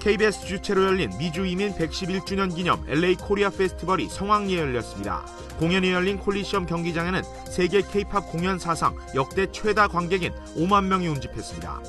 KBS 주최로 열린 미주 이민 111주년 기념 LA 코리아 페스티벌이 성황리에 열렸습니다. 공연이 열린 콜리시엄 경기장에는 세계 K-팝 공연 사상 역대 최다 관객인 5만 명이 운집했습니다.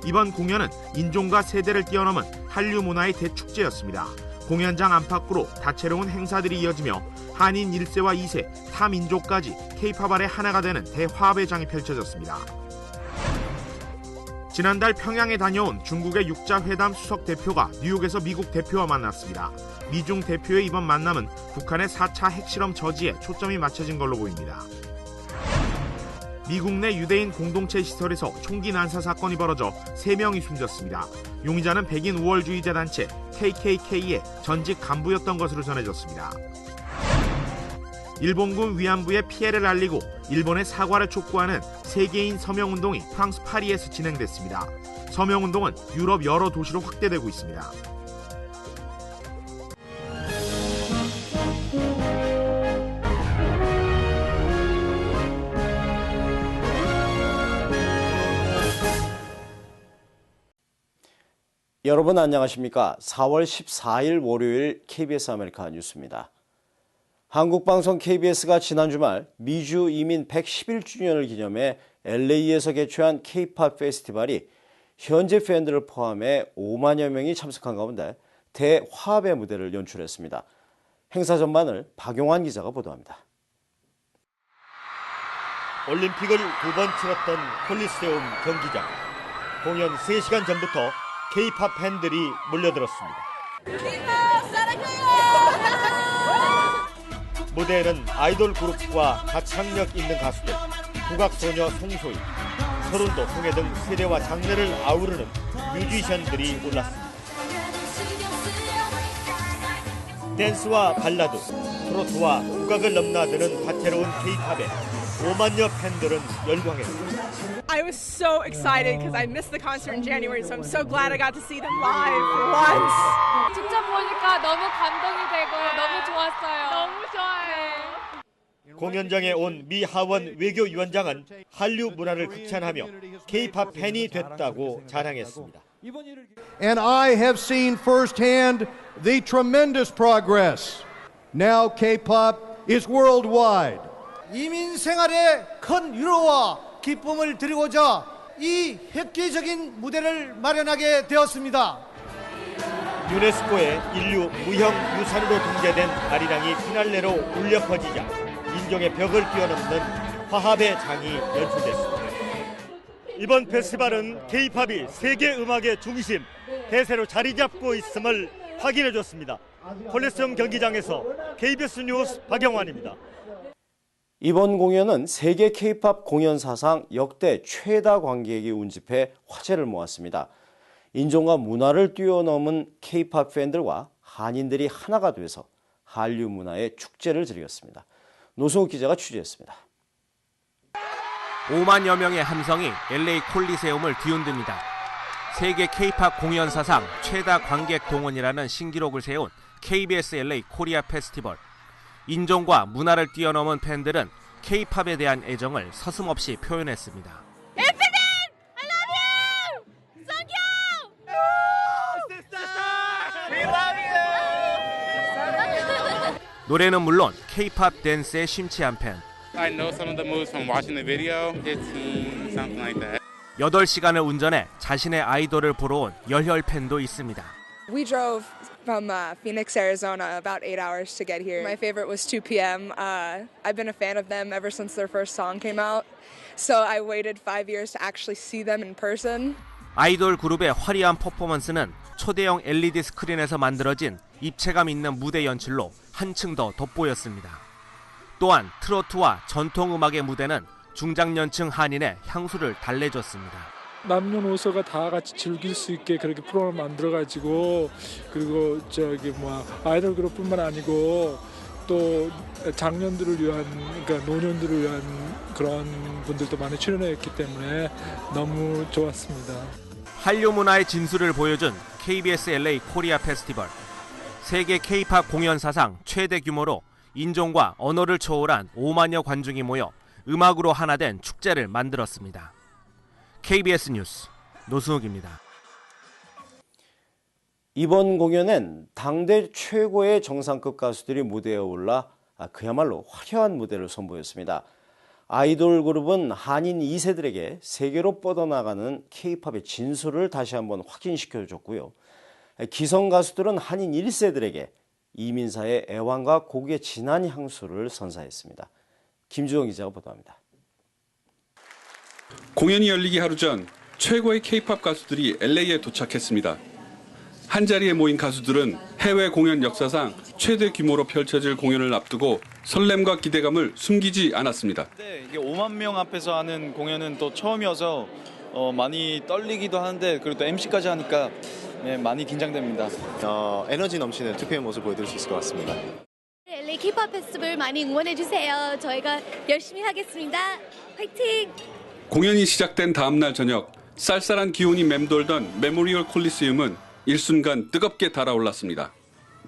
이번 공연은 인종과 세대를 뛰어넘은 한류 문화의 대축제였습니다. 공연장 안팎으로 다채로운 행사들이 이어지며 한인 1세와 2세, 타민족까지 K-팝 아래 하나가 되는 대화합의 장이 펼쳐졌습니다. 지난달 평양에 다녀온 중국의 육자회담 수석 대표가 뉴욕에서 미국 대표와 만났습니다. 미중 대표의 이번 만남은 북한의 4차 핵실험 저지에 초점이 맞춰진 걸로 보입니다. 미국 내 유대인 공동체 시설에서 총기 난사 사건이 벌어져 3명이 숨졌습니다. 용의자는 백인 우월주의자 단체 KKK의 전직 간부였던 것으로 전해졌습니다. 일본군 위안부의 피해를 알리고 일본의 사과를 촉구하는 세계인 서명운동이 프랑스 파리에서 진행됐습니다. 서명운동은 유럽 여러 도시로 확대되고 있습니다. 여러분 안녕하십니까? 4월 14일 월요일 KBS 아메리카 뉴스입니다. 한국방송 KBS가 지난 주말 미주 이민 111주년을 기념해 LA에서 개최한 K-팝 페스티벌이 현지 팬들을 포함해 5만여 명이 참석한 가운데 대화합의 무대를 연출했습니다. 행사 전반을 박용환 기자가 보도합니다. 올림픽을 2번 치렀던 콜리세움 경기장. 공연 3시간 전부터 K-팝 팬들이 몰려들었습니다. 무대에는 아이돌 그룹과 가창력 있는 가수들, 국악소녀 송소희, 서른도, 송혜 등 세대와 장르를 아우르는 뮤지션들이 올랐습니다. 댄스와 발라드, 트로트와 국악을 넘나드는 다채로운 K-팝에 5만여 팬들은 열광했습니다. I was so excited because I missed the concert in January, so I'm so glad I got to see them live for once. 직접 보니까 너무 감동이 되고 너무 좋았어요. 너무 좋아요. 공연장에 온 미하원 외교위원장은 한류 문화를 극찬하며 K-팝 팬이 됐다고 자랑했습니다. And I have seen firsthand the tremendous progress. Now K-pop is worldwide. 이민 생활에 큰 위로와 기쁨을 드리고자 이 획기적인 무대를 마련하게 되었습니다. 유네스코의 인류 무형 유산으로 등재된 아리랑이 피날레로 울려 퍼지자 인종의 벽을 뛰어넘는 화합의 장이 연출됐습니다. 이번 페스티벌은 K-팝이 세계 음악의 중심, 대세로 자리 잡고 있음을 확인해줬습니다. 콜리세움 경기장에서 KBS 뉴스 박영환입니다. 이번 공연은 세계 K-팝 공연 사상 역대 최다 관객이 운집해 화제를 모았습니다. 인종과 문화를 뛰어넘은 K-팝 팬들과 한인들이 하나가 돼서 한류 문화의 축제를 즐겼습니다. 노승욱 기자가 취재했습니다. 5만여 명의 함성이 LA 콜리세움을 뒤흔듭니다. 세계 K-팝 공연 사상 최다 관객 동원이라는 신기록을 세운 KBS LA 코리아 페스티벌. 인종과 문화를 뛰어넘은 팬들은 K-팝에 대한 애정을 서슴없이 표현했습니다. 에피딘! I love you! Thank you! 노래는 물론 K-팝 댄스에 심취한 팬. I know some of the moves from watching the video. 15, something like that. 8시간을 운전해 자신의 아이돌을 보러 온 열혈 팬도 있습니다. We drove from Phoenix, Arizona, about 8 hours to get here. My favorite was 2 p.m. I've been a fan of them ever since their first song came out. So I waited 5 years to actually see them in person. 아이돌 그룹의 화려한 퍼포먼스는 초대형 LED 스크린에서 만들어진 입체감 있는 무대 연출로 한층 더 돋보였습니다. 또한 트로트와 전통음악의 무대는 중장년층 한인의 향수를 달래줬습니다. 남녀노소가 다 같이 즐길 수 있게 그렇게 프로그램 만들어가지고 그리고 아이돌 그룹뿐만 아니고 또 장년들을 위한 그러니까 노년들을 위한 그런 분들도 많이 출연했기 때문에 너무 좋았습니다. 한류 문화의 진수를 보여준 KBS LA 코리아 페스티벌. 세계 K-팝 공연 사상 최대 규모로 인종과 언어를 초월한 5만여 관중이 모여 음악으로 하나 된 축제를 만들었습니다. KBS 뉴스 노승욱입니다. 이번 공연엔 당대 최고의 정상급 가수들이 무대에 올라 그야말로 화려한 무대를 선보였습니다. 아이돌 그룹은 한인 2세들에게 세계로 뻗어나가는 K-팝의 진수를 다시 한번 확인시켜줬고요. 기성 가수들은 한인 1세들에게 이민사의 애환과 곡의 진한 향수를 선사했습니다. 김주영 기자가 보도합니다. 공연이 열리기 하루 전 최고의 K-팝 가수들이 LA에 도착했습니다. 한자리에 모인 가수들은 해외 공연 역사상 최대 규모로 펼쳐질 공연을 앞두고 설렘과 기대감을 숨기지 않았습니다. 이게 5만 명 앞에서 하는 공연은 또 처음이어서 많이 떨리기도 하는데 그리고 또 MC까지 하니까 많이 긴장됩니다. 에너지 넘치는 2PM 모습 보여드릴 수 있을 것 같습니다. LA K-팝 페스티벌 많이 응원해주세요. 저희가 열심히 하겠습니다. 화이팅! 공연이 시작된 다음 날 저녁 쌀쌀한 기온이 맴돌던 메모리얼 콜리세움은 일순간 뜨겁게 달아올랐습니다.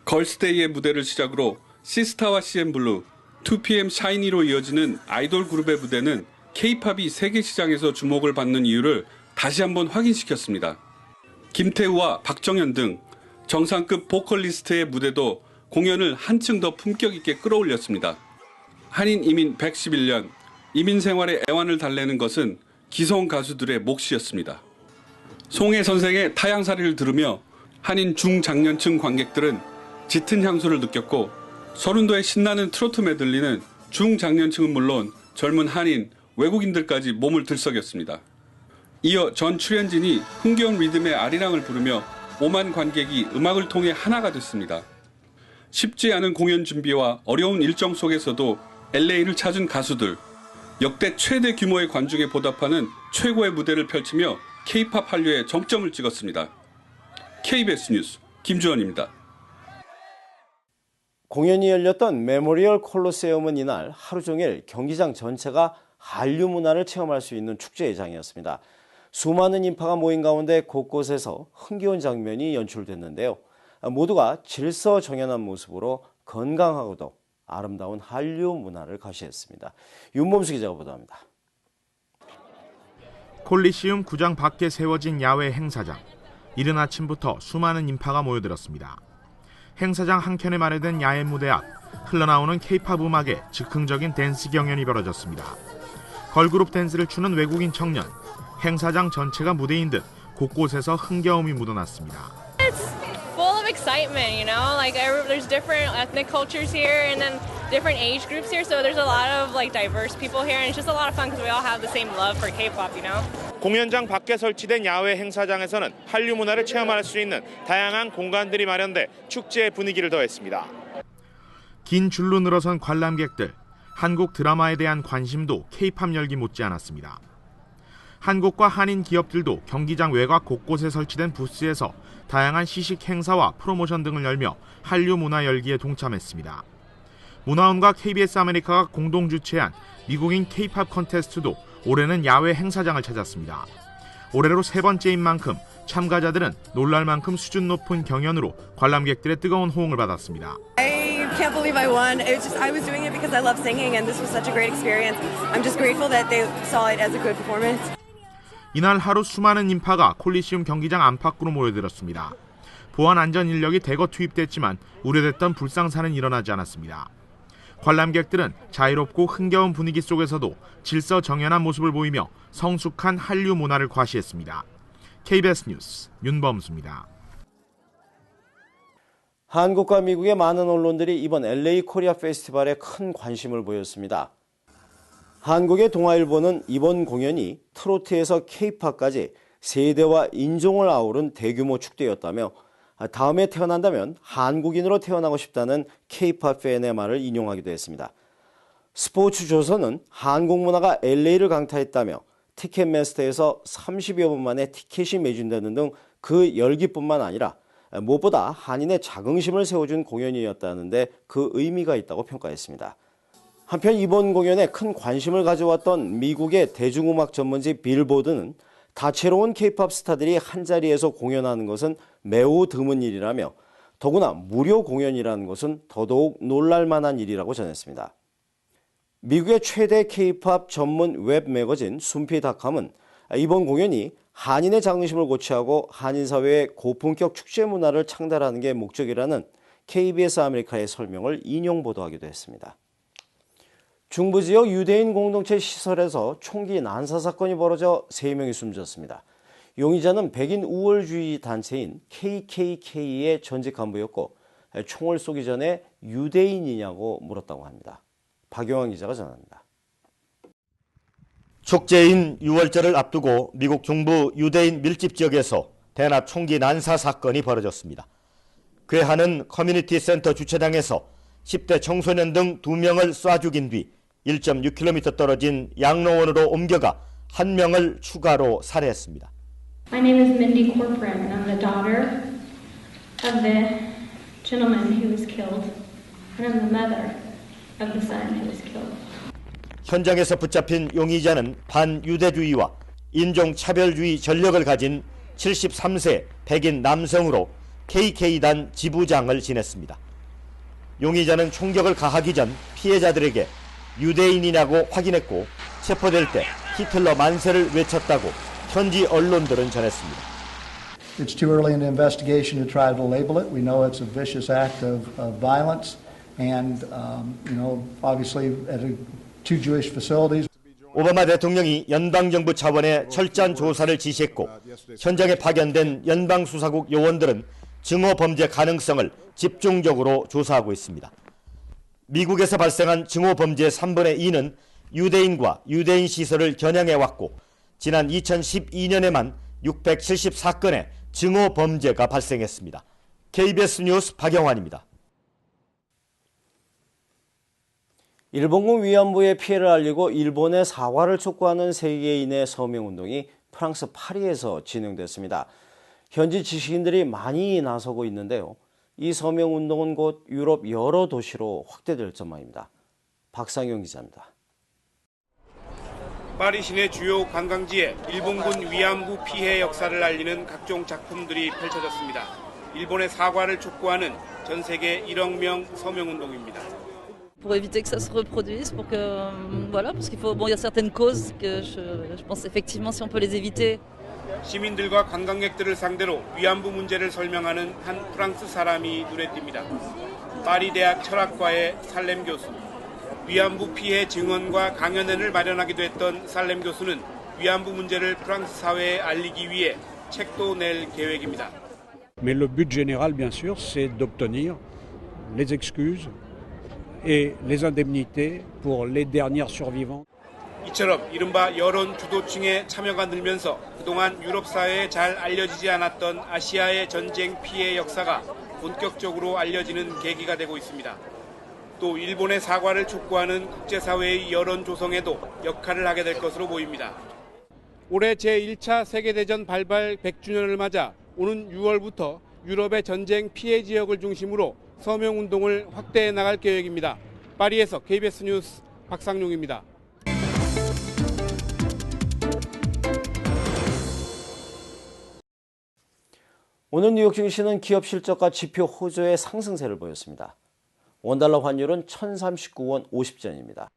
걸스데이의 무대를 시작으로 시스타와 CN블루, 2PM 샤이니로 이어지는 아이돌 그룹의 무대는 K-팝이 세계 시장에서 주목을 받는 이유를 다시 한번 확인시켰습니다. 김태우와 박정현 등 정상급 보컬리스트의 무대도 공연을 한층 더 품격 있게 끌어올렸습니다. 한인 이민 111년, 이민 생활의 애환을 달래는 것은 기성 가수들의 몫이었습니다. 송혜 선생의 타향살이를 들으며 한인 중장년층 관객들은 짙은 향수를 느꼈고 서른도의 신나는 트로트 메들리는 중장년층은 물론 젊은 한인, 외국인들까지 몸을 들썩였습니다. 이어 전 출연진이 흥겨운 리듬의 아리랑을 부르며 5만 관객이 음악을 통해 하나가 됐습니다. 쉽지 않은 공연 준비와 어려운 일정 속에서도 LA를 찾은 가수들, 역대 최대 규모의 관중에 보답하는 최고의 무대를 펼치며 K-팝 한류에 정점을 찍었습니다. KBS 뉴스 김주원입니다. 공연이 열렸던 메모리얼 콜로세움은 이날 하루 종일 경기장 전체가 한류 문화를 체험할 수 있는 축제의 장이었습니다. 수많은 인파가 모인 가운데 곳곳에서 흥겨운 장면이 연출됐는데요. 모두가 질서정연한 모습으로 건강하고도 아름다운 한류 문화를 과시했습니다. 윤범수 기자가 보도합니다. 콜리시움 구장 밖에 세워진 야외 행사장. 이른 아침부터 수많은 인파가 모여들었습니다. 행사장 한켠에 마련된 야외 무대 앞 흘러나오는 K-팝 음악에 즉흥적인 댄스 경연이 벌어졌습니다. 걸그룹 댄스를 추는 외국인 청년. 행사장 전체가 무대인 듯 곳곳에서 흥겨움이 묻어났습니다. Full of excitement, you know, like there's different ethnic cultures here and then different age groups here, so there's a lot of like diverse people here and it's just a lot of fun because we all have the same love for K-pop, you know. 공연장 밖에 설치된 야외 행사장에서는 한류 문화를 체험할 수 있는 다양한 공간들이 마련돼 축제의 분위기를 더했습니다. 긴 줄로 늘어선 관람객들, 한국 드라마에 대한 관심도 K-팝 열기 못지않았습니다. 한국과 한인 기업들도 경기장 외곽 곳곳에 설치된 부스에서 다양한 시식 행사와 프로모션 등을 열며 한류 문화 열기에 동참했습니다. 문화원과 KBS 아메리카가 공동 주최한 미국인 K-팝 컨테스트도 올해는 야외 행사장을 찾았습니다. 올해로 세 번째인 만큼 참가자들은 놀랄 만큼 수준 높은 경연으로 관람객들의 뜨거운 호응을 받았습니다. I can't believe I won. I was doing it because I love singing and this was such a great experience. I'm just grateful that they saw it as a good performance. 이날 하루 수많은 인파가 콜리시움 경기장 안팎으로 모여들었습니다. 보안 안전 인력이 대거 투입됐지만 우려됐던 불상사는 일어나지 않았습니다. 관람객들은 자유롭고 흥겨운 분위기 속에서도 질서정연한 모습을 보이며 성숙한 한류 문화를 과시했습니다. KBS 뉴스 윤범수입니다. 한국과 미국의 많은 언론들이 이번 LA 코리아 페스티벌에 큰 관심을 보였습니다. 한국의 동아일보는 이번 공연이 트로트에서 K-팝까지 세대와 인종을 아우른 대규모 축제였다며 다음에 태어난다면 한국인으로 태어나고 싶다는 K-팝 팬의 말을 인용하기도 했습니다. 스포츠조선은 한국 문화가 LA를 강타했다며 티켓마스터에서 30여 분 만에 티켓이 매진되는 등 그 열기뿐만 아니라 무엇보다 한인의 자긍심을 세워준 공연이었다는데 그 의미가 있다고 평가했습니다. 한편 이번 공연에 큰 관심을 가져왔던 미국의 대중음악 전문지 빌보드는 다채로운 K-팝 스타들이 한자리에서 공연하는 것은 매우 드문 일이라며 더구나 무료 공연이라는 것은 더더욱 놀랄만한 일이라고 전했습니다. 미국의 최대 K-팝 전문 웹 매거진 순피닷컴은 이번 공연이 한인의 자긍심을 고취하고 한인 사회의 고품격 축제 문화를 창달하는 게 목적이라는 KBS 아메리카의 설명을 인용 보도하기도 했습니다. 중부 지역 유대인 공동체 시설에서 총기 난사 사건이 벌어져 3명이 숨졌습니다. 용의자는 백인 우월주의 단체인 KKK의 전직 간부였고 총을 쏘기 전에 유대인이냐고 물었다고 합니다. 박용환 기자가 전합니다. 축제인 6월절을 앞두고 미국 중부 유대인 밀집 지역에서 대낮 총기 난사 사건이 벌어졌습니다. 괴하는 커뮤니티 센터 주차장에서 10대 청소년 등 2명을 쏴 죽인 뒤 1.6km 떨어진 양로원으로 옮겨가 1명을 추가로 살해했습니다. My name is Mindy Corcoran and I'm the daughter of the gentleman who was killed and I'm the mother of the son who was killed. 현장에서 붙잡힌 용의자는 반유대주의와 인종차별주의 전력을 가진 73세 백인 남성으로 KK단 지부장을 지냈습니다. 용의자는 총격을 가하기 전 피해자들에게 유대인이냐고 확인했고 체포될 때 히틀러 만세를 외쳤다고 현지 언론들은 전했습니다. It's too early in the investigation to try to label it. We know it's a vicious act of violence and obviously at two Jewish facilities. 오바마 대통령이 연방정부 차원의 철저한 조사를 지시했고 현장에 파견된 연방수사국 요원들은 증오 범죄 가능성을 집중적으로 조사하고 있습니다. 미국에서 발생한 증오 범죄의 3분의 2는 유대인과 유대인 시설을 겨냥해왔고 지난 2012년에만 674건의 증오 범죄가 발생했습니다. KBS 뉴스 박영환입니다. 일본군 위안부의 피해를 알리고 일본의 사과를 촉구하는 세계인의 서명운동이 프랑스 파리에서 진행됐습니다. 현지 지식인들이 많이 나서고 있는데요. 이 서명운동은 곧 유럽 여러 도시로 확대될 전망입니다. 박상용 기자입니다. 파리 시내 주요 관광지에 일본군 위안부 피해 역사를 알리는 각종 작품들이 펼쳐졌습니다. 일본의 사과를 촉구하는 전 세계 1억 명 서명운동입니다. Pour éviter que ça se reproduise, pour que voilà, parce qu'il faut, bon, il y a certaines causes que je pense effectivement si on peut les éviter. 시민들과 관광객들을 상대로 위안부 문제를 설명하는 한 프랑스 사람이 눈에 띕니다. 파리 대학 철학과의 살렘 교수. 위안부 피해 증언과 강연회를 마련하기도 했던 살렘 교수는 위안부 문제를 프랑스 사회에 알리기 위해 책도 낼 계획입니다. Mais le but général, bien sûr, c'est d'obtenir les excuses et les indemnités pour les dernières survivantes. 이처럼 이른바 여론 주도층의 참여가 늘면서 그동안 유럽 사회에 잘 알려지지 않았던 아시아의 전쟁 피해 역사가 본격적으로 알려지는 계기가 되고 있습니다. 또 일본의 사과를 촉구하는 국제사회의 여론 조성에도 역할을 하게 될 것으로 보입니다. 올해 제1차 세계대전 발발 100주년을 맞아 오는 6월부터 유럽의 전쟁 피해 지역을 중심으로 서명운동을 확대해 나갈 계획입니다. 파리에서 KBS 뉴스 박상용입니다. 오늘 뉴욕 증시는 기업 실적과 지표 호조의 상승세를 보였습니다. 원달러 환율은 1,039원 50전입니다.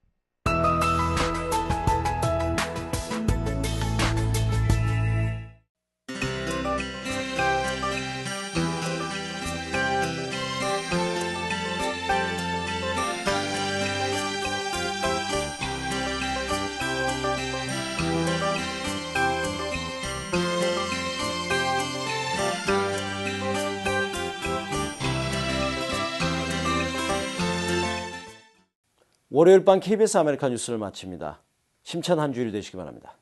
월요일 밤 KBS 아메리카 뉴스를 마칩니다. 힘찬 한 주일 되시기 바랍니다.